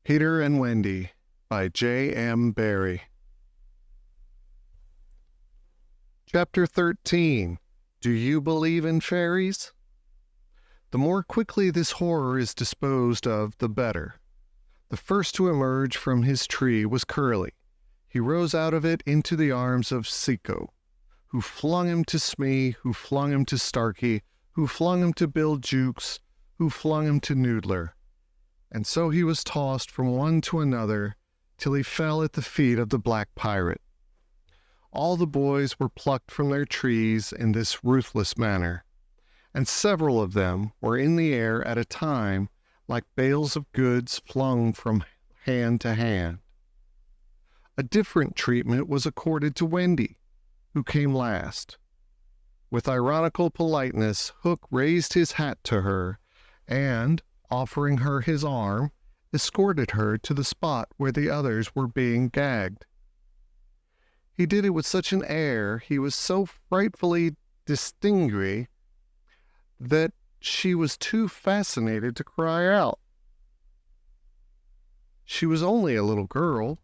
Peter and Wendy by J.M. Barrie. Chapter 13. Do you believe in fairies? The more quickly this horror is disposed of, the better. The first to emerge from his tree was Curly. He rose out of it into the arms of Seco, who flung him to Smee, who flung him to Starkey, who flung him to Bill Jukes, who flung him to Noodler. And so he was tossed from one to another till he fell at the feet of the black pirate. All the boys were plucked from their trees in this ruthless manner, and several of them were in the air at a time like bales of goods flung from hand to hand. A different treatment was accorded to Wendy, who came last. With ironical politeness, Hook raised his hat to her, and, offering her his arm, escorted her to the spot where the others were being gagged. He did it with such an air, he was so frightfully distingué, that she was too fascinated to cry out. She was only a little girl.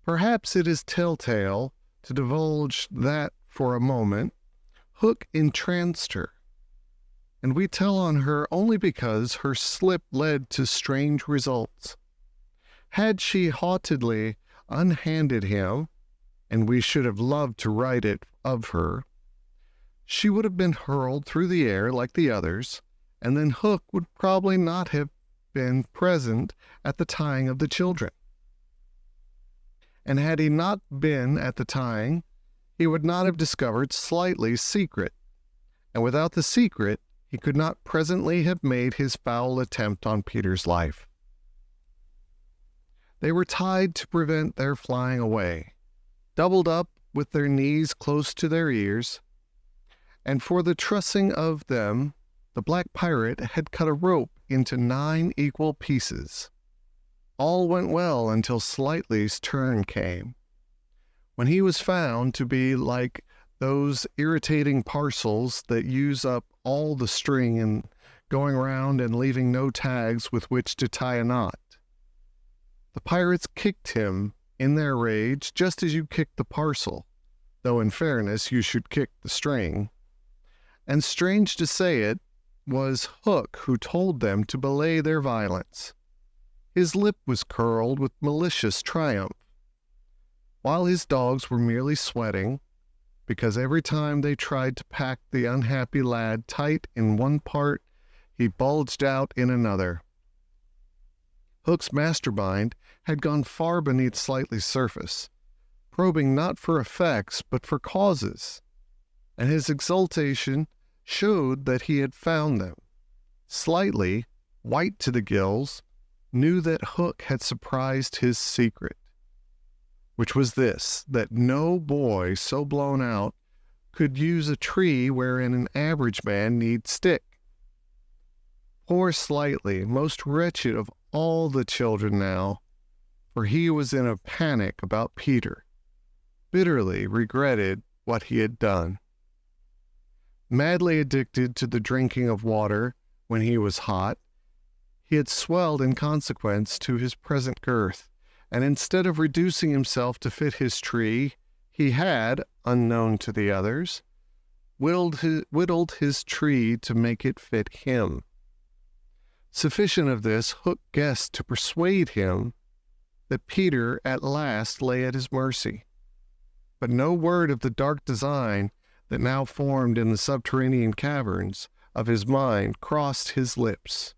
Perhaps it is telltale to divulge that for a moment Hook entranced her, and we tell on her only because her slip led to strange results. Had she haughtily unhanded him, and we should have loved to write it of her, she would have been hurled through the air like the others, and then Hook would probably not have been present at the tying of the children. And had he not been at the tying, he would not have discovered Slightly's secret, and without the secret, he could not presently have made his foul attempt on Peter's life. They were tied to prevent their flying away, doubled up with their knees close to their ears, and for the trussing of them, the black pirate had cut a rope into 9 equal pieces. All went well until Slightly's turn came, when he was found to be like those irritating parcels that use up all the string and going round and leaving no tags with which to tie a knot. The pirates kicked him in their rage just as you kick the parcel, though in fairness you should kick the string. And strange to say it, was Hook who told them to belay their violence. His lip was curled with malicious triumph, while his dogs were merely sweating, because every time they tried to pack the unhappy lad tight in one part, he bulged out in another. Hook's mastermind had gone far beneath Slightly's surface, probing not for effects but for causes, and his exultation showed that he had found them. Slightly, white to the gills, knew that Hook had surprised his secret, which was this, that no boy so blown out could use a tree wherein an average man need stick. Poor Slightly, most wretched of all the children now, for he was in a panic about Peter, bitterly regretted what he had done. Madly addicted to the drinking of water when he was hot, he had swelled in consequence to his present girth, and instead of reducing himself to fit his tree, he had, unknown to the others, whittled his tree to make it fit him. Sufficient of this Hook guessed to persuade him that Peter at last lay at his mercy. But no word of the dark design that now formed in the subterranean caverns of his mind crossed his lips.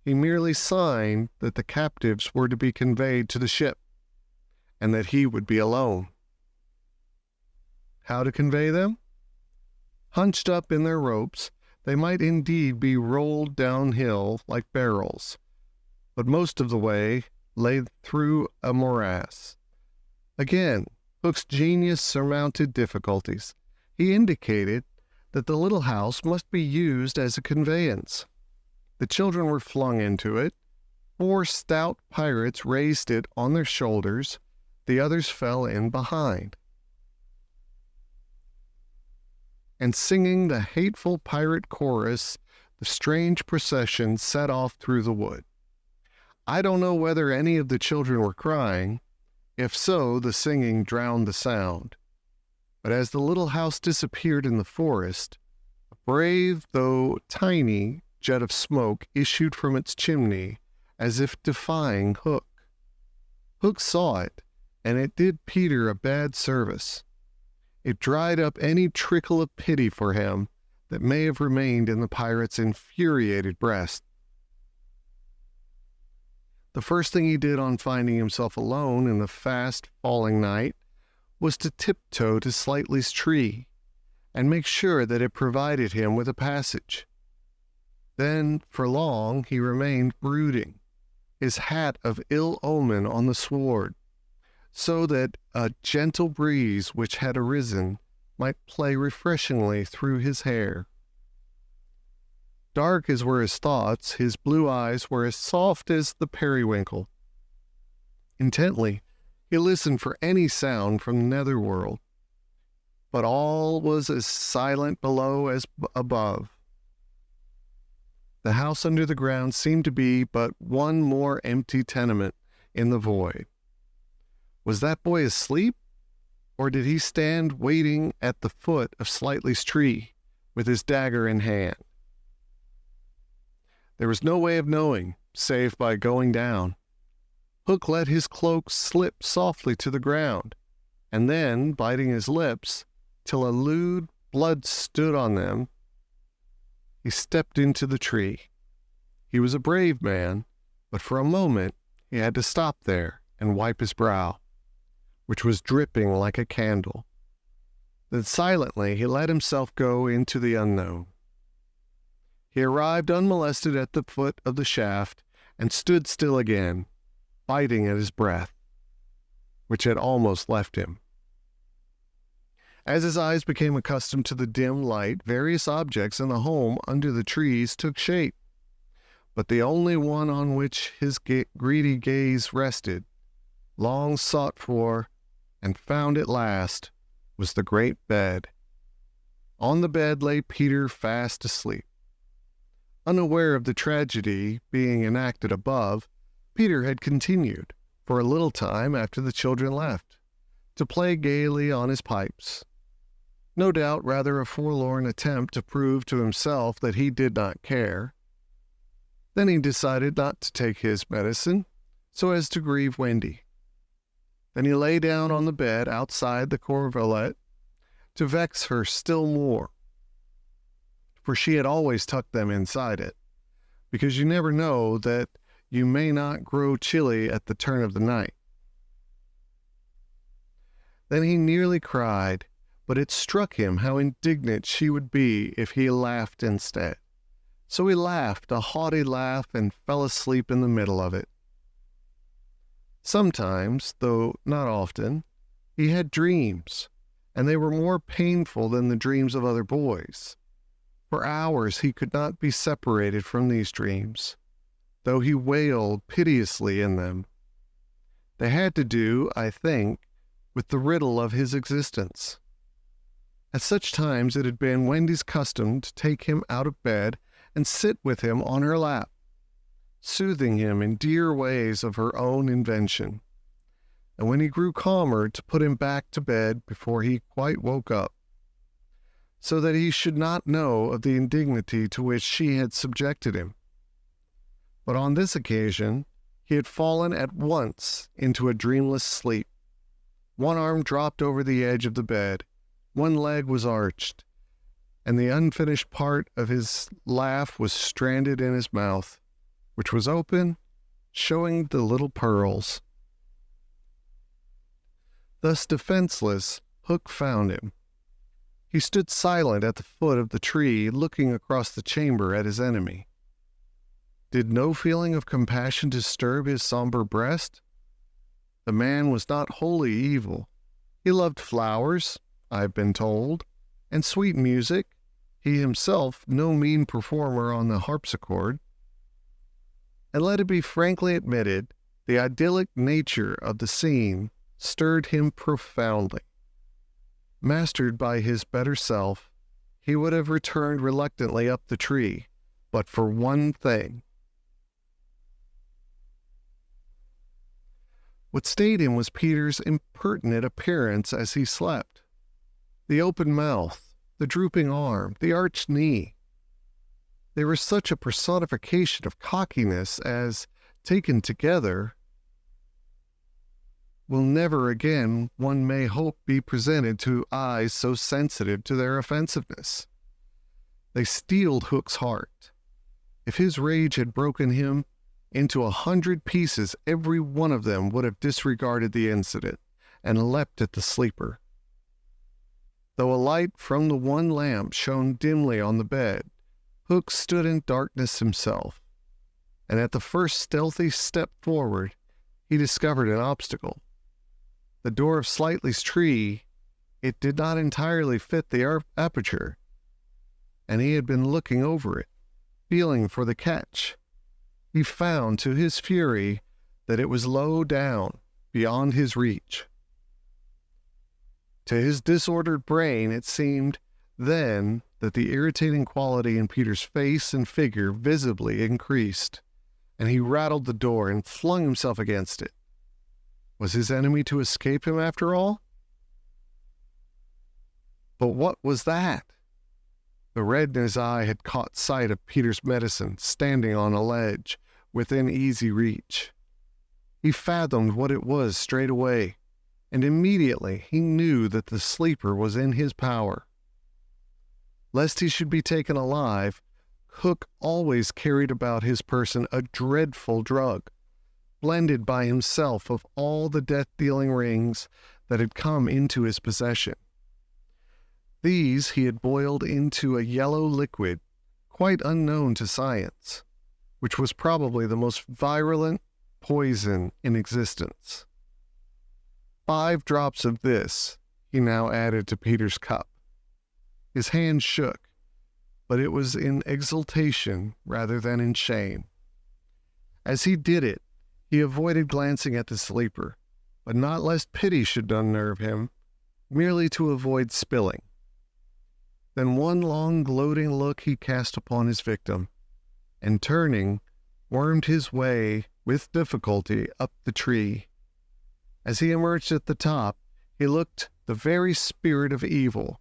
He merely signed that the captives were to be conveyed to the ship, and that he would be alone. How to convey them? Hunched up in their ropes, they might indeed be rolled downhill like barrels, but most of the way lay through a morass. Again, Hook's genius surmounted difficulties. He indicated that the little house must be used as a conveyance. The children were flung into it. 4 stout pirates raised it on their shoulders. The others fell in behind. And singing the hateful pirate chorus, the strange procession set off through the wood. I don't know whether any of the children were crying. If so, the singing drowned the sound. But as the little house disappeared in the forest, a brave, though tiny, jet of smoke issued from its chimney, as if defying Hook. Hook saw it, and it did Peter a bad service. It dried up any trickle of pity for him that may have remained in the pirate's infuriated breast. The first thing he did on finding himself alone in the fast-falling night was to tiptoe to Slightly's tree and make sure that it provided him with a passage. Then, for long, he remained brooding, his hat of ill omen on the sward, so that a gentle breeze which had arisen might play refreshingly through his hair. Dark as were his thoughts, his blue eyes were as soft as the periwinkle. Intently, he listened for any sound from the netherworld, but all was as silent below as above. The house under the ground seemed to be but one more empty tenement in the void. Was that boy asleep, or did he stand waiting at the foot of Slightly's tree with his dagger in hand? There was no way of knowing, save by going down. Hook let his cloak slip softly to the ground, and then, biting his lips, till a lewd blood stood on them, he stepped into the tree. He was a brave man, but for a moment he had to stop there and wipe his brow, which was dripping like a candle. Then silently he let himself go into the unknown. He arrived unmolested at the foot of the shaft and stood still again, biting at his breath, which had almost left him. As his eyes became accustomed to the dim light, various objects in the home under the trees took shape, but the only one on which his greedy gaze rested, long sought for and found at last, was the great bed. On the bed lay Peter fast asleep. Unaware of the tragedy being enacted above, Peter had continued, for a little time after the children left, to play gaily on his pipes. No doubt rather a forlorn attempt to prove to himself that he did not care. Then he decided not to take his medicine, so as to grieve Wendy. Then he lay down on the bed outside the coverlet to vex her still more, for she had always tucked them inside it, because you never know that you may not grow chilly at the turn of the night. Then he nearly cried, but it struck him how indignant she would be if he laughed instead. So he laughed a haughty laugh and fell asleep in the middle of it. Sometimes, though not often, he had dreams, and they were more painful than the dreams of other boys. For hours he could not be separated from these dreams, though he wailed piteously in them. They had to do, I think, with the riddle of his existence. At such times it had been Wendy's custom to take him out of bed and sit with him on her lap, soothing him in dear ways of her own invention, and when he grew calmer to put him back to bed before he quite woke up, so that he should not know of the indignity to which she had subjected him. But on this occasion he had fallen at once into a dreamless sleep. One arm dropped over the edge of the bed, one leg was arched, and the unfinished part of his laugh was stranded in his mouth, which was open, showing the little pearls. Thus defenseless, Hook found him. He stood silent at the foot of the tree, looking across the chamber at his enemy. Did no feeling of compassion disturb his somber breast? The man was not wholly evil. He loved flowers, I've been told, and sweet music, he himself no mean performer on the harpsichord. And let it be frankly admitted, the idyllic nature of the scene stirred him profoundly. Mastered by his better self, he would have returned reluctantly up the tree, but for one thing. What stayed him was Peter's impertinent appearance as he slept. The open mouth, the drooping arm, the arched knee. They were such a personification of cockiness as, taken together, will never again, one may hope, be presented to eyes so sensitive to their offensiveness. They steeled Hook's heart. If his rage had broken him into 100 pieces, every one of them would have disregarded the incident and leapt at the sleeper. Though a light from the one lamp shone dimly on the bed, Hook stood in darkness himself, and at the first stealthy step forward, he discovered an obstacle. The door of Slightly's tree, it did not entirely fit the aperture, and he had been looking over it, feeling for the catch. He found, to his fury, that it was low down, beyond his reach. To his disordered brain, it seemed then that the irritating quality in Peter's face and figure visibly increased, and he rattled the door and flung himself against it. Was his enemy to escape him after all? But what was that? The red in his eye had caught sight of Peter's medicine standing on a ledge within easy reach. He fathomed what it was straight away, and immediately he knew that the sleeper was in his power. Lest he should be taken alive, Hook always carried about his person a dreadful drug, blended by himself of all the death-dealing rings that had come into his possession. These he had boiled into a yellow liquid quite unknown to science, which was probably the most virulent poison in existence. 5 drops of this he now added to Peter's cup. His hand shook, but it was in exultation rather than in shame. As he did it, he avoided glancing at the sleeper, but not lest pity should unnerve him, merely to avoid spilling. Then one long gloating look he cast upon his victim, and turning, wormed his way with difficulty up the tree. As he emerged at the top, he looked the very spirit of evil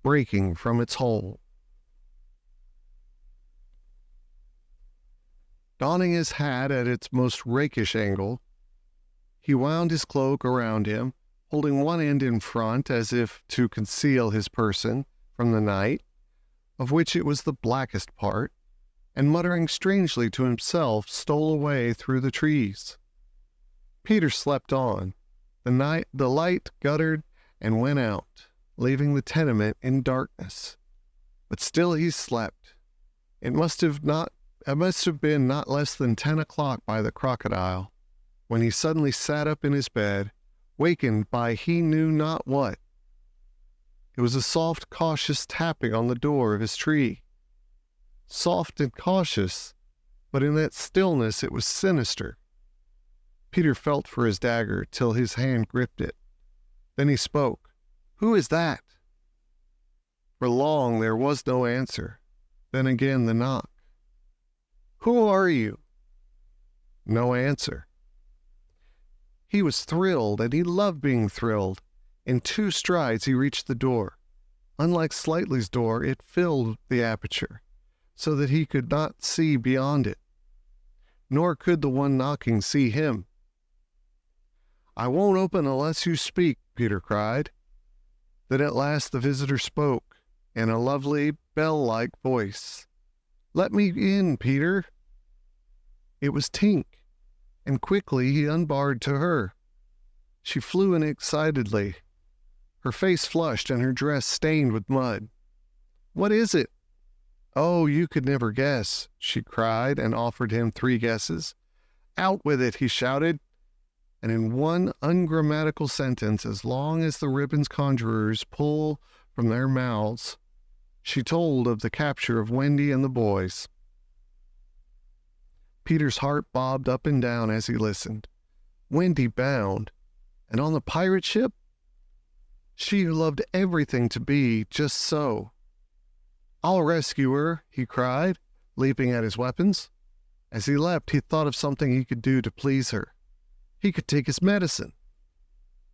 breaking from its hole. Donning his hat at its most rakish angle, he wound his cloak around him, holding one end in front as if to conceal his person from the night, of which it was the blackest part, and muttering strangely to himself, stole away through the trees. Peter slept on. The light guttered and went out, leaving the tenement in darkness. But still he slept. It must have been not less than 10 o'clock by the crocodile, when he suddenly sat up in his bed, wakened by he knew not what. It was a soft, cautious tapping on the door of his tree. Soft and cautious, but in that stillness it was sinister. Peter felt for his dagger till his hand gripped it. Then he spoke. "Who is that?" For long there was no answer. Then again the knock. "Who are you?" No answer. He was thrilled, and he loved being thrilled. In 2 strides he reached the door. Unlike Slightly's door, it filled the aperture, so that he could not see beyond it. Nor could the one knocking see him. "I won't open unless you speak," Peter cried. Then at last the visitor spoke, in a lovely, bell-like voice. "Let me in, Peter." It was Tink, and quickly he unbarred to her. She flew in excitedly, her face flushed and her dress stained with mud. "What is it?" "Oh, you could never guess," she cried, and offered him 3 guesses. "Out with it," he shouted, and in one ungrammatical sentence, as long as the ribbons conjurers pull from their mouths, she told of the capture of Wendy and the boys. Peter's heart bobbed up and down as he listened. Wendy bound, and on the pirate ship? She who loved everything to be just so. "I'll rescue her," he cried, leaping at his weapons. As he leapt, he thought of something he could do to please her. He could take his medicine.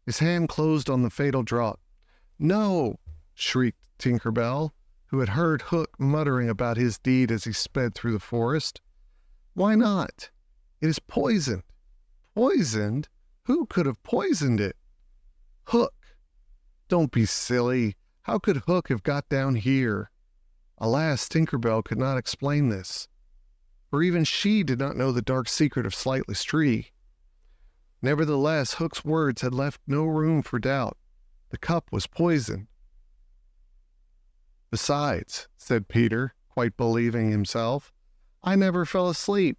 His hand closed on the fatal draught. "No!" shrieked Tinker Bell, who had heard Hook muttering about his deed as he sped through the forest. "Why not? It is poisoned." "Poisoned? Who could have poisoned it?" "Hook." "Don't be silly. How could Hook have got down here?" Alas, Tinker Bell could not explain this, for even she did not know the dark secret of Slightly's tree. Nevertheless, Hook's words had left no room for doubt. The cup was poisoned. "Besides," said Peter, quite believing himself, "I never fell asleep."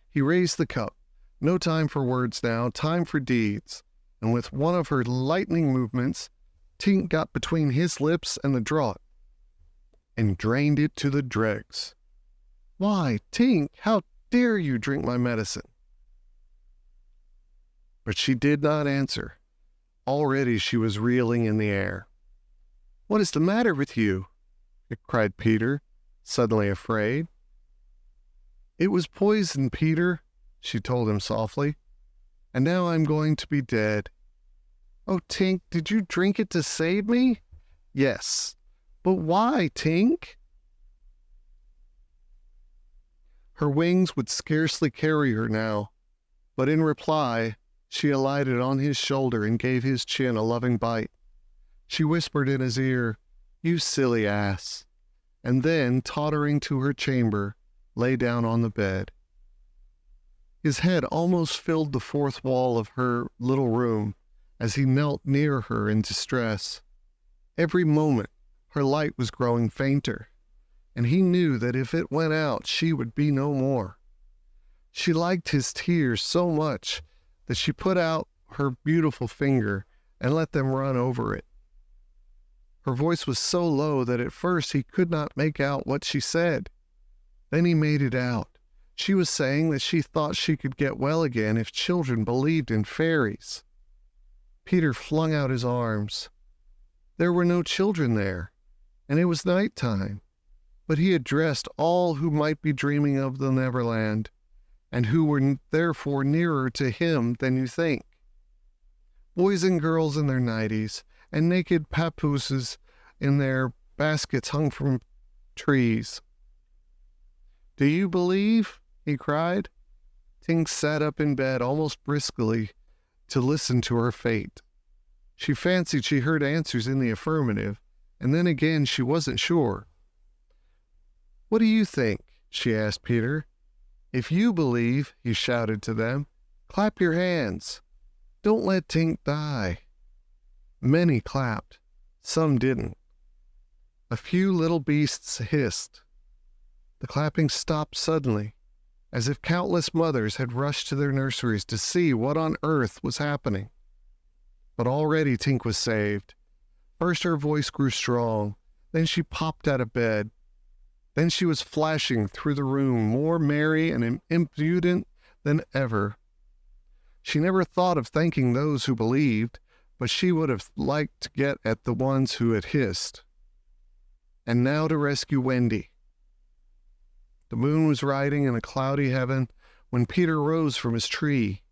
He raised the cup. No time for words now, time for deeds. And with one of her lightning movements, Tink got between his lips and the draught and drained it to the dregs. "Why, Tink, how dare you drink my medicine?" But she did not answer. Already she was reeling in the air. "What is the matter with you?" cried Peter, suddenly afraid. "It was poison, Peter," she told him softly, "and now I'm going to be dead." "Oh, Tink, did you drink it to save me?" "Yes." "But why, Tink?" Her wings would scarcely carry her now, but in reply, she alighted on his shoulder and gave his chin a loving bite. She whispered in his ear, "You silly ass," and then, tottering to her chamber, lay down on the bed. His head almost filled the fourth wall of her little room as he knelt near her in distress. Every moment her light was growing fainter, and he knew that if it went out she would be no more. She liked his tears so much that she put out her beautiful finger and let them run over it. Her voice was so low that at first he could not make out what she said. Then he made it out. She was saying that she thought she could get well again if children believed in fairies. Peter flung out his arms. There were no children there, and it was night time, but he addressed all who might be dreaming of the Neverland, and who were therefore nearer to him than you think. Boys and girls in their nighties, and naked papooses in their baskets hung from trees. "Do you believe?" he cried. Tink sat up in bed almost briskly to listen to her fate. She fancied she heard answers in the affirmative, and then again she wasn't sure. "What do you think?" she asked Peter. "If you believe," he shouted to them, "clap your hands. Don't let Tink die." Many clapped. Some didn't. A few little beasts hissed. The clapping stopped suddenly, as if countless mothers had rushed to their nurseries to see what on earth was happening. But already Tink was saved. First her voice grew strong, then she popped out of bed. Then she was flashing through the room, more merry and impudent than ever. She never thought of thanking those who believed, but she would have liked to get at the ones who had hissed. And now to rescue Wendy. The moon was riding in a cloudy heaven when Peter rose from his tree,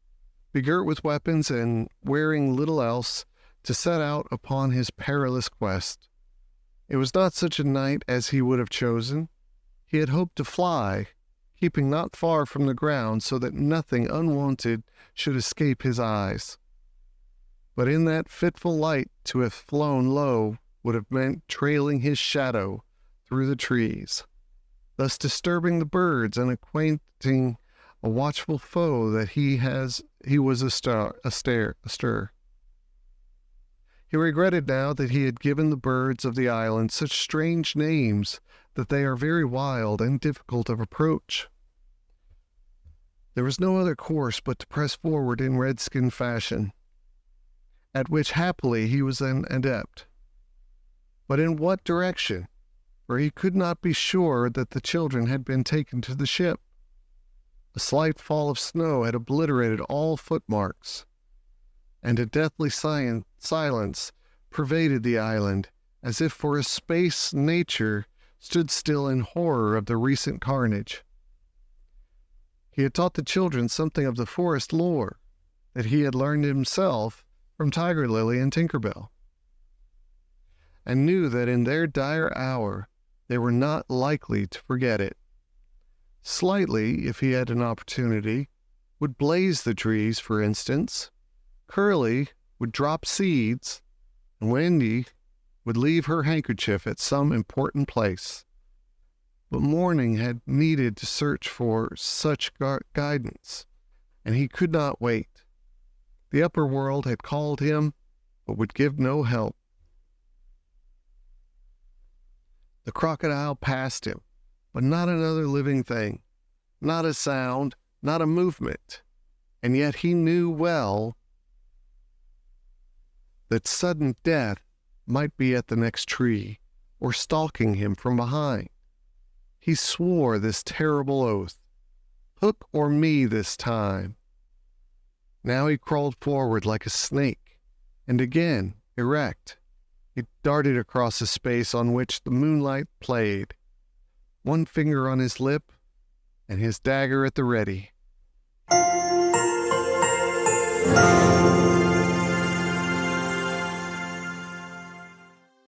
begirt with weapons and wearing little else, to set out upon his perilous quest. It was not such a night as he would have chosen. He had hoped to fly, keeping not far from the ground so that nothing unwanted should escape his eyes. But in that fitful light, to have flown low would have meant trailing his shadow through the trees, thus disturbing the birds and acquainting a watchful foe that he was astir. He regretted now that he had given the birds of the island such strange names that they are very wild and difficult of approach. There was no other course but to press forward in redskin fashion, at which happily he was an adept. But in what direction? For he could not be sure that the children had been taken to the ship. A slight fall of snow had obliterated all footmarks, and a deathly silence pervaded the island, as if for a space nature stood still in horror of the recent carnage. He had taught the children something of the forest lore that he had learned himself from Tiger Lily and Tinkerbell, and knew that in their dire hour they were not likely to forget it. Slightly, if he had an opportunity, would blaze the trees, for instance. Curly would drop seeds, and Wendy would leave her handkerchief at some important place. But Morning had needed to search for such guidance, and he could not wait. The upper world had called him, but would give no help. The crocodile passed him, but not another living thing, not a sound, not a movement, and yet he knew well that sudden death might be at the next tree, or stalking him from behind. He swore this terrible oath, "Hook or me this time." Now he crawled forward like a snake, and again, erect, he darted across a space on which the moonlight played, one finger on his lip, and his dagger at the ready.